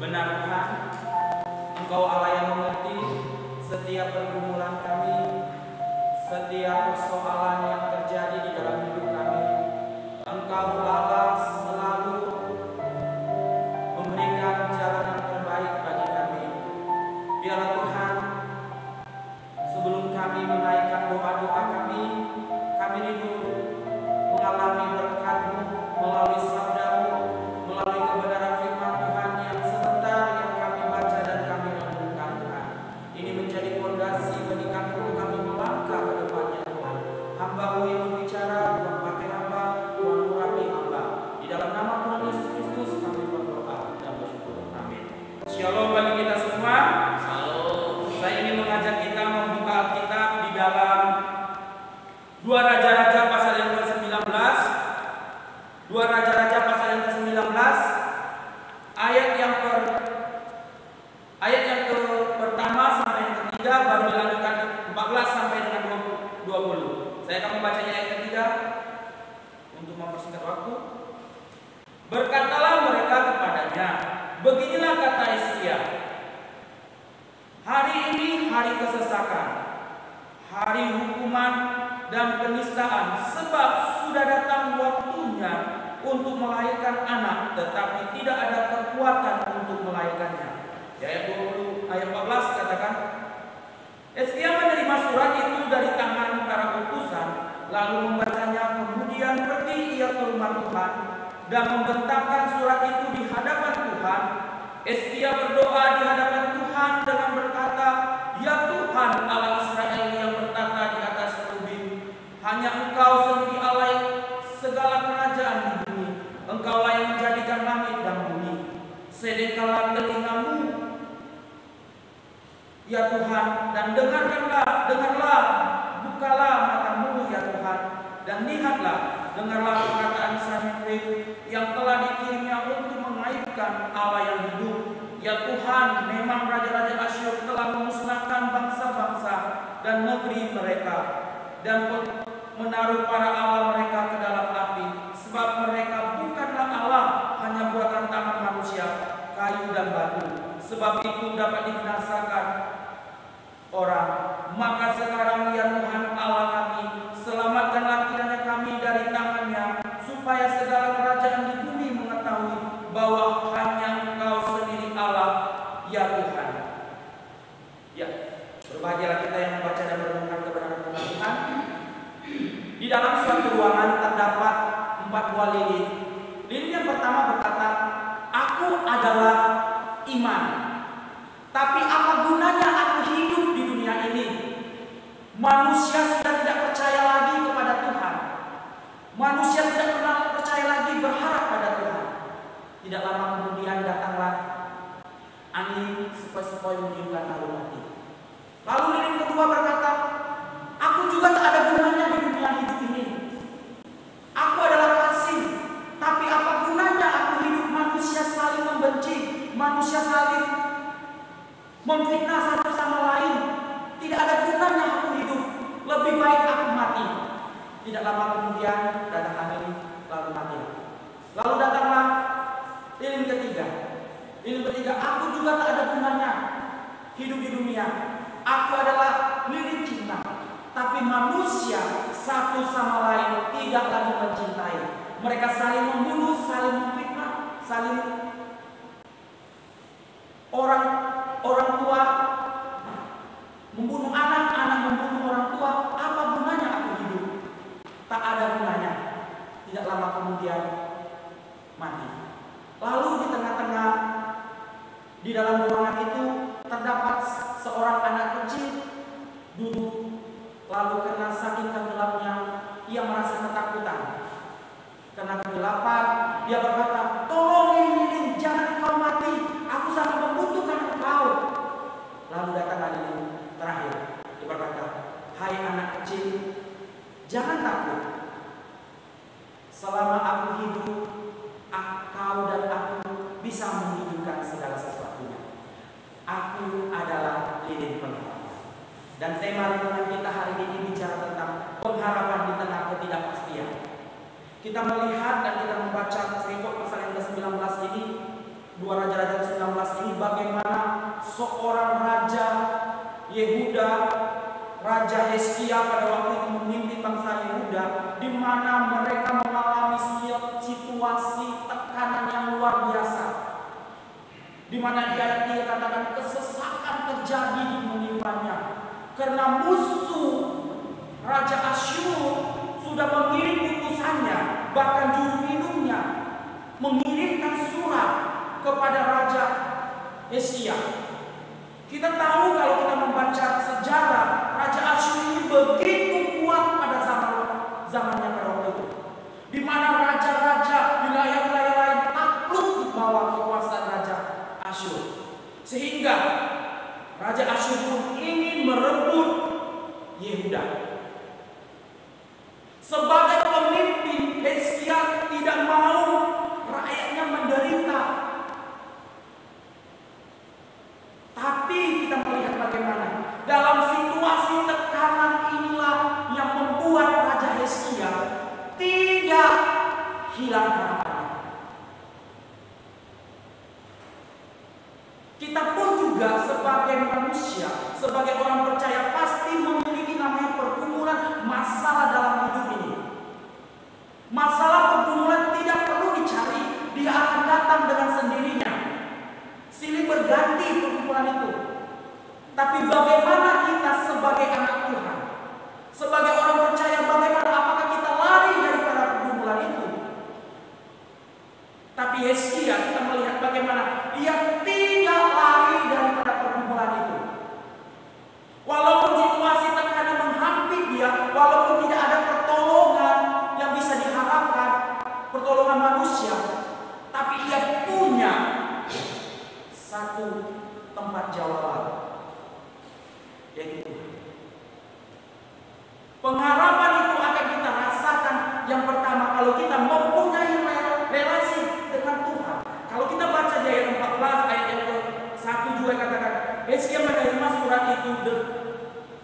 Benar Tuhan, Engkau Allah yang mengerti setiap pergumulan kami, setiap persoalan yang terjadi di dalam hidup kami. Engkau Allah selalu memberikan jalan yang terbaik bagi kami. Biarlah Tuhan, sebelum kami menaikkan doa-doa kami rindu mengalami berkat-Mu melalui sabda-Mu, melalui kebenaran firman Tuhan yang sebentar yang kami baca dan kami renungkan Tuhan. Ini menjadi fondasi bagi kami untuk kami melangkah ke depannya Tuhan. Hamba-Mu yang berbicara, Tuhan pakai hamba, Tuhan urapi hamba. Di dalam nama Tuhan Yesus Kristus kami berdoa dan bersyukur. Amin. Shalom bagi kita semua. Shalom. Saya ingin mengajak kita membuka Alkitab di dalam 2 Raja-Raja pasal yang ke-19. 2 Raja-Raja pasal yang ke-19 ayat yang pertama sampai yang ketiga, baru dilanjutkan 14 sampai dengan 20. Saya akan membacanya ayat ketiga untuk mempersingkat waktu. Berkatalah mereka kepadanya, beginilah kata Hizkia, hari ini hari kesesakan, hari hukuman dan penistaan, sebab sudah datang waktunya untuk melahirkan anak, tetapi tidak ada kekuatan untuk melahirkannya. Di ayat 20, ayat 14 katakan, Hizkia menerima surat itu dari tangan para utusan, lalu membacanya, kemudian pergi ia ke rumah Tuhan dan membentangkan surat itu di hadapan Tuhan. Hizkia berdoa di hadapan Tuhan dengan berkata, ya Tuhan Allah Israel yang bertata di atas kerubim, hanya Engkau sendiri Allah yang segala kerajaan di bumi. Engkaulah yang menjadikan langit dan bumi. Sedekalah telingamu, ya Tuhan, dan dengarlah, bukalah matamu, ya Tuhan, dan lihatlah, dengarlah perkataan Sanherib yang telah dikirimnya untuk mengaibkan Allah yang hidup. Ya Tuhan, memang raja-raja Asyur telah memusnahkan bangsa-bangsa dan negeri mereka, dan menaruh para Allah mereka ke dalam api, sebab mereka bukanlah Allah, hanya buatan tangan manusia, kayu dan batu. Sebab itu dapat dibinasakan orang. Maka sekarang ya Tuhan Allah kami, selamatkanlah kiranya kami dari tangannya, supaya segala kerajaan di bumi mengetahui bahwa hanya Engkau sendiri Allah, ya Tuhan. Ya, berbahagialah kita yang membaca dan merenungkan kebenaran firman Tuhan. Di dalam suatu ruangan terdapat 4 buah lilin. Lilin yang pertama berkata, aku adalah iman. Tapi apa gunanya aku hidup di dunia ini? Manusia sudah tidak percaya lagi kepada Tuhan. Manusia tidak pernah percaya lagi berharap pada Tuhan. Tidak lama kemudian datanglah angin sepoi-sepoi meniupkan harum mati. Lalu lilin kedua berkata, aku juga tak ada gunanya di dunia hidup ini. Aku adalah kasih, tapi apa gunanya aku hidup? Manusia saling membenci, manusia saling memfitnah satu sama lain. Tidak ada gunanya aku hidup, lebih baik aku mati. Tidak lama kemudian datang angin, lalu mati. Lalu datanglah lilin ketiga. Lilin ketiga, aku juga tak ada gunanya hidup di dunia. Aku adalah lilin cinta, tapi manusia satu sama lain tidak lagi mencintai. Mereka saling membunuh, saling memfitnah, saling orang tua membunuh anak, anak membunuh orang tua. Apa gunanya aku hidup? Tak ada gunanya. Tidak lama kemudian mati. Lalu di tengah-tengah di dalam ruangan itu terdapat seorang anak kecil duduk. Lalu karena saking tenggelamnya, ia merasa ketakutan. Karena kegelapan, dia berkata, tolong lilin, jangan engkau mati. Aku sangat membutuhkan engkau. Lalu datang lilin terakhir. Dia berkata, hai anak kecil, jangan takut. Selama aku hidup, kau dan aku bisa menghidupkan segala sesuatunya. Aku adalah lilin pengharapan. Dan tema renungan kita hari ini bicara tentang pengharapan di tengah ketidakpastian. Kita melihat dan kita membaca perikop pasal yang ke-19 ini, 2 Raja-Raja 19 Raja Hizkia pada waktu itu memimpin bangsa Yehuda, di mana mereka mengalami situasi tekanan yang luar biasa, di mana dia katakan kesesakan terjadi di menimpanya karena musuh Raja Asyur sudah mengirim utusannya, bahkan juru minumnya mengirimkan surat kepada Raja Hizkia. Kita tahu kalau kita membaca sejarah, Raja Asyur ini begitu kuat pada zamannya pada waktu itu, di mana raja-raja wilayah-wilayah lain takluk di bawah kekuasaan Raja Asyur, sehingga Raja Asyur pun ingin merebut Yehuda. Sebagai pemimpin, Hizkia tidak mau rakyatnya menderita. Tapi kita melihat bagaimana dalam situasi tekanan inilah yang membuat Raja Hizkia tidak hilang harapannya. Kita pun juga sebagai manusia, sebagai orang percaya pasti memiliki namanya pergumulan, masalah dalam hidup ini. Masalah pergumulan tidak perlu dicari, dia akan datang dengan sendirinya. Silih berganti pergumulan itu. Tapi bagaimana kita sebagai anak Tuhan, sebagai orang percaya, bagaimana apakah kita lari daripada pergumulan itu? Tapi Hizkia, kita melihat bagaimana ia tidak lari daripada pergumulan itu. Walaupun situasi tekanan menghampiri dia, walaupun tidak ada pertolongan yang bisa diharapkan, pertolongan manusia, tapi ia punya satu tempat jawaban, yaitu Tuhan. Pengharapan itu akan kita rasakan yang pertama kalau kita mempunyai relasi dengan Tuhan. Kalau kita baca di ayat 14, ayat yang ke-1 juga katakan, Hizkia menerima surat itu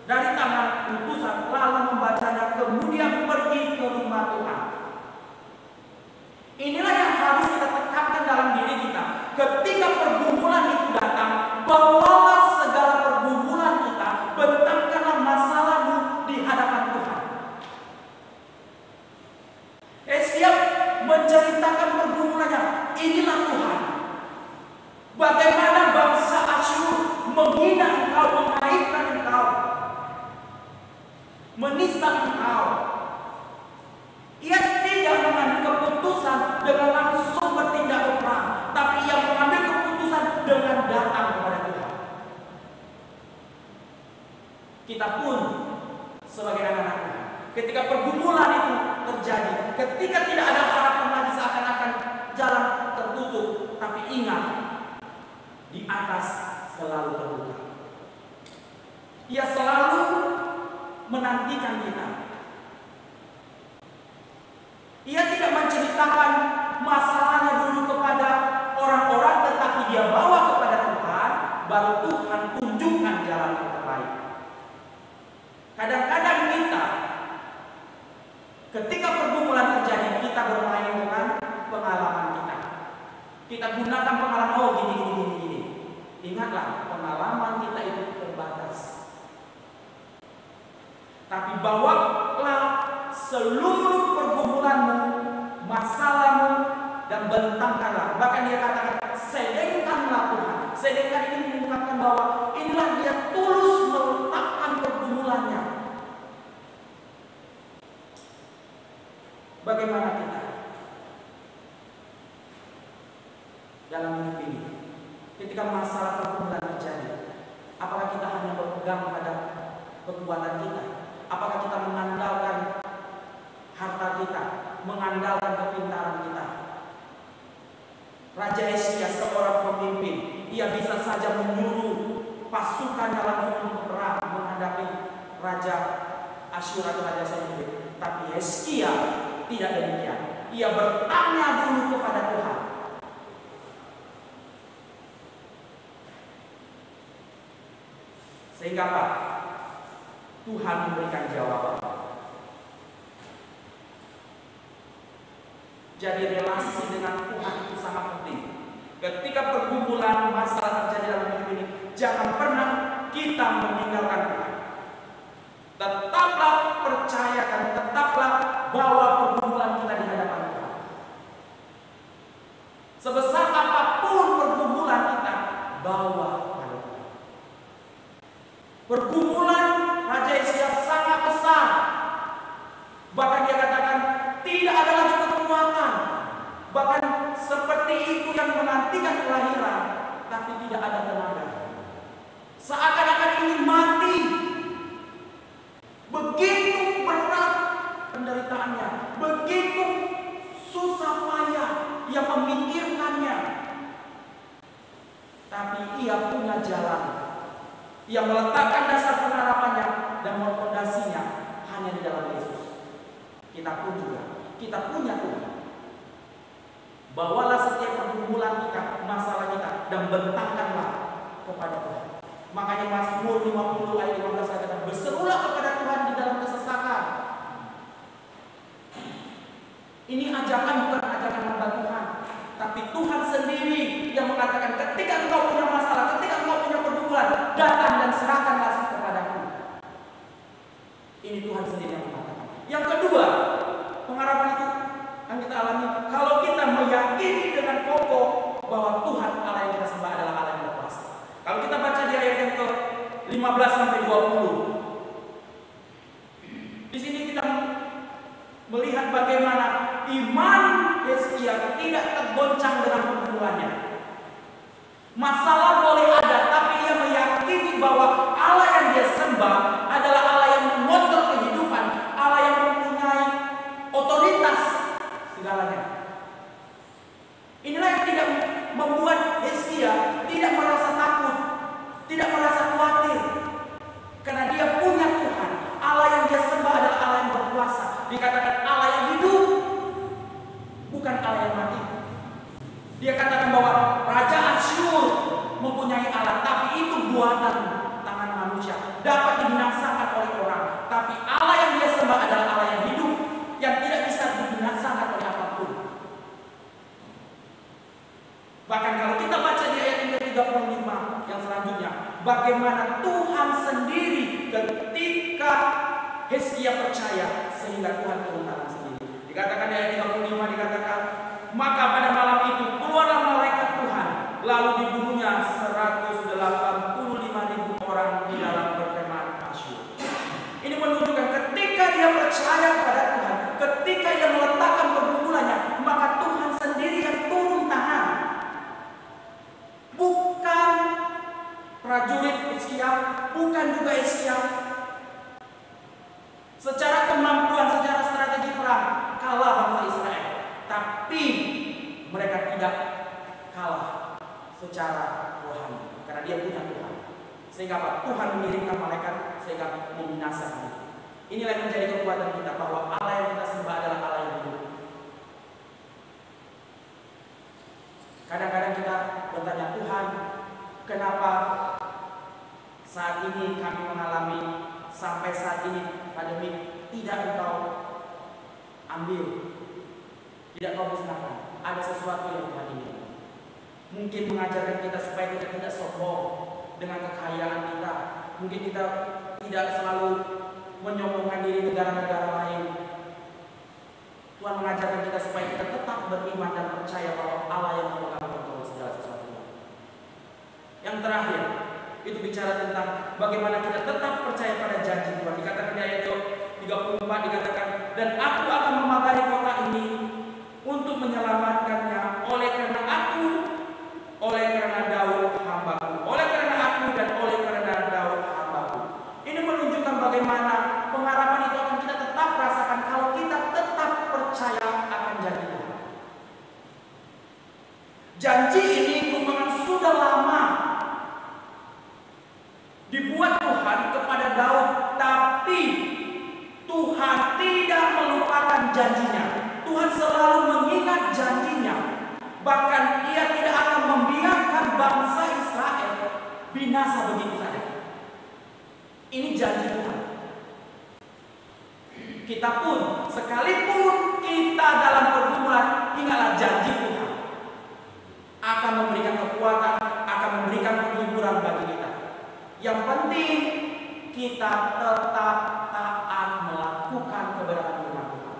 dari tangan utusan, lalu membacanya, kemudian pergi ke rumah Tuhan. Inilah yang harus kita tekankan dalam diri kita. Ketika pergumulan itu datang, bawalah segala pergumulan kita, bentangkanlah masalahmu di hadapan Tuhan. Hizkia menceritakan pergumulannya. Inilah Tuhan. Bagaimana bangsa Asyur menghina engkau, mengaibkan engkau, menista engkau. Ia tidak mengambil keputusan dengan langsung bertindak berperang, tapi ia mengambil keputusan dengan datang kepada Tuhan. Kita pun sebagai anak-anak Tuhan, ketika pergumulan itu terjadi, ketika tidak ada harapan lagi, seakan-akan jalan tertutup, tapi ingat, di atas selalu terbuka. Ia selalu menantikan kita. Ia tidak menceritakan masalahnya dulu kepada orang-orang, tetapi dia bawa kepada Tuhan, baru Tuhan tunjukkan jalan yang terbaik. Kadang-kadang kita, ketika pergumulan terjadi, kita bermain dengan pengalaman kita. Kita gunakan pengalaman, oh gini. Ingatlah, pengalaman kita itu terbatas. Tapi bawalah seluruh pergumulanmu, masalahmu, dan bentangkanlah. Bahkan dia katakan, sedengkanlah Tuhan. Sedengkan ini mengungkapkan bahwa inilah dia tulus meletakkan pergumulannya. Bagaimana kita dalam hidup ini? Ketika masalah pergumulan terjadi, apakah kita hanya berpegang pada kekuatan kita? Apakah kita mengandalkan harta kita, mengandalkan kepintaran kita? Raja Hizkia seorang pemimpin, ia bisa saja menyuruh pasukannya langsung untuk berperang menghadapi Raja Asyur atau Raja Sennacherib. Tapi Hizkia tidak demikian. Ia bertanya dulu kepada Tuhan. Sehingga apa? Tuhan memberikan jawaban. Jadi relasi dengan Tuhan itu sangat penting. Ketika pergumulan masalah terjadi dalam hidup ini, jangan pernah kita meninggalkan Tuhan. Sebesar apapun pergumulan kita, bawa kepada Tuhan. Pergumulan Raja Hizkia sangat besar. Bahkan dia katakan tidak ada lagi kekuatan. Bahkan seperti ibu yang menantikan kelahiran, tapi tidak ada tenaga. Seakan-akan ingin mati. Begitu berat penderitaannya, begitu susah payah ia memikirkannya. Tapi ia punya jalan. Ia meletakkan dasar pengharapannya dan fondasinya hanya di dalam Yesus. Kita pun juga, kita punya Tuhan. Bawalah setiap pergumulan kita, masalah kita, dan bentangkanlah kepada Tuhan. Makanya Mazmur 50 ayat 15 katakan, berserulah kepada Tuhan di dalam kesesakan. Ini ajakan bukan ajakan hamba Tuhan, tapi Tuhan sendiri yang mengatakan, ketika engkau punya masalah, ketika engkau punya pergumulan, datang dan serahkanlah kepadaku. Ini Tuhan sendiri yang mengatakan. Yang kedua, pengharapan itu yang kita alami kalau kita meyakini dengan kokoh bahwa Tuhan Allah yang kita sembah adalah Allah yang berkuasa. Kalau kita baca di ayat yang ke-15 sampai 20, di sini kita melihat bagaimana iman Hizkia tidak tergoncang dengan pergumulannya. Masalah boleh ada, tapi ia meyakini bahwa Allah yang dia sembah adalah Allah yang mengontrol kehidupan, Allah yang mempunyai otoritas segalanya. Inilah yang tidak membuat Hizkia tidak merasa takut, tidak merasa khawatir, karena dia punya Tuhan. Allah yang dia sembah adalah Allah yang berkuasa. Dikatakan Allah yang hidup, bukan Allah yang mati. Dia katakan bahwa Raja Asyur mempunyai Allah, tapi itu buatan tangan manusia, dapat dibinasakan oleh orang. Tapi Allah yang dia sembah adalah Allah yang hidup, yang tidak bisa dibinasakan oleh apapun. Bahkan kalau kita baca di ayat yang ke-35 yang selanjutnya, bagaimana Tuhan sendiri ketika Hizkia percaya sehingga Tuhan turun tangan sendiri. Dikatakan di ayat 35, dikatakan, maka pada malam itu keluarlah malaikat Tuhan, lalu dibunuhnya 185.000 orang di dalam perkemahan Asyur. Ini menunjukkan ketika dia percaya kepada Tuhan, ketika dia meletakkan pergumulannya, maka Tuhan sendiri yang turun tangan. Bukan prajurit Hizkia, bukan juga Hizkia. Secara kemampuan, secara strategi perang kalah bangsa Israel, tapi mereka tidak kalah secara rohani karena dia punya Tuhan. Sehingga apa? Tuhan mengirimkan malaikat sehingga membinasakan. Inilah yang menjadi kekuatan kita, bahwa Allah yang kita sembah adalah Allah yang hidup. Kadang-kadang kita bertanya, Tuhan, kenapa saat ini kami mengalami, sampai saat ini pandemi, tidak Engkau ambil, tidak Kau musnahkan? Ada sesuatu yang Tuhan ingin. Mungkin mengajarkan kita supaya kita tidak sombong dengan kekayaan kita. Mungkin kita tidak selalu menyombongkan diri negara-negara lain. Tuhan mengajarkan kita supaya kita tetap beriman dan percaya bahwa Allah yang memegang kontrol segala sesuatunya. Yang terakhir, itu bicara tentang bagaimana kita tetap percaya pada janji Tuhan. Dikatakan di ayat 34, dikatakan, dan aku akan memakai kota ini untuk menyelamatkannya oleh karena aku, oleh karena Daud hambaku, oleh karena aku dan oleh karena Daud hambaku. Ini menunjukkan bagaimana pengharapan itu akan kita tetap rasakan kalau kita tetap percaya akan janji Tuhan. Janji ini merupakan sudah lama dibuat Tuhan kepada Daud, tapi Tuhan tidak melupakan janjinya. Tuhan selalu mengingat janjinya. Bahkan Ia tidak akan membiarkan bangsa Israel binasa begitu saja. Ini janji Tuhan. Kita pun, sekalipun kita dalam pergumulan, ingatlah janji Tuhan akan memberikan kekuatan, akan memberikan penghiburan bagi kita. Yang penting kita tetap taat melakukan kebenaran firman Tuhan.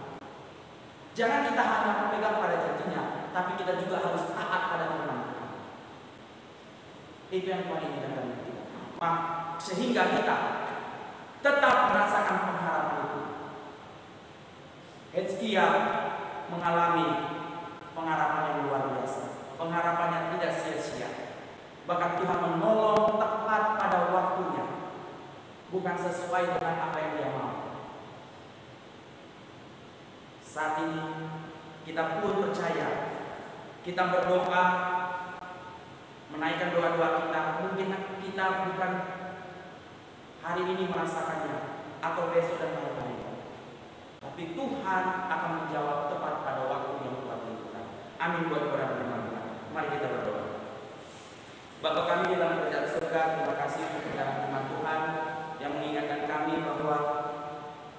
Jangan kita hanya pegang pada janjinya, tapi kita juga harus taat Itu yang Tuhan inginkan dari kita. Sehingga kita tetap merasakan pengharapan itu. Hizkia mengalami pengharapan yang luar biasa. Pengharapannya tidak sia-sia. Bahkan Tuhan menolong tepat pada waktunya. Bukan sesuai dengan apa yang dia mau. Saat ini kita pun percaya, kita berdoa, menaikkan doa-doa kita. Mungkin kita bukan hari ini merasakannya, atau besok dan lain-lain. Tapi Tuhan akan menjawab tepat pada waktu yang Tuhan tentukan. Amin buat kepada firman Tuhan. Mari kita berdoa. Bapa kami di dalam kerajaan surga, terima kasih untuk kebenaran firman Tuhan yang mengingatkan kami bahwa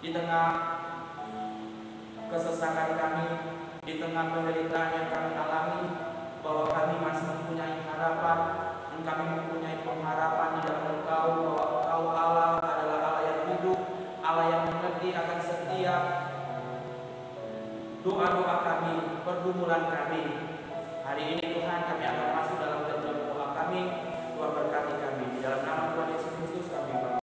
di tengah kesesakan kami, di tengah penderitaan yang kami alami, bahwa kami masih mempunyai harapan, dan kami mempunyai pengharapan di dalam Engkau, bahwa Engkau Allah adalah Allah yang hidup, Allah yang mengerti akan setiap doa-doa kami, pergumulan kami. Hari ini Tuhan, kami akan masuk dalam doa kami. Tuhan berkati kami. Di dalam nama Tuhan Yesus Kristus kami berdoa.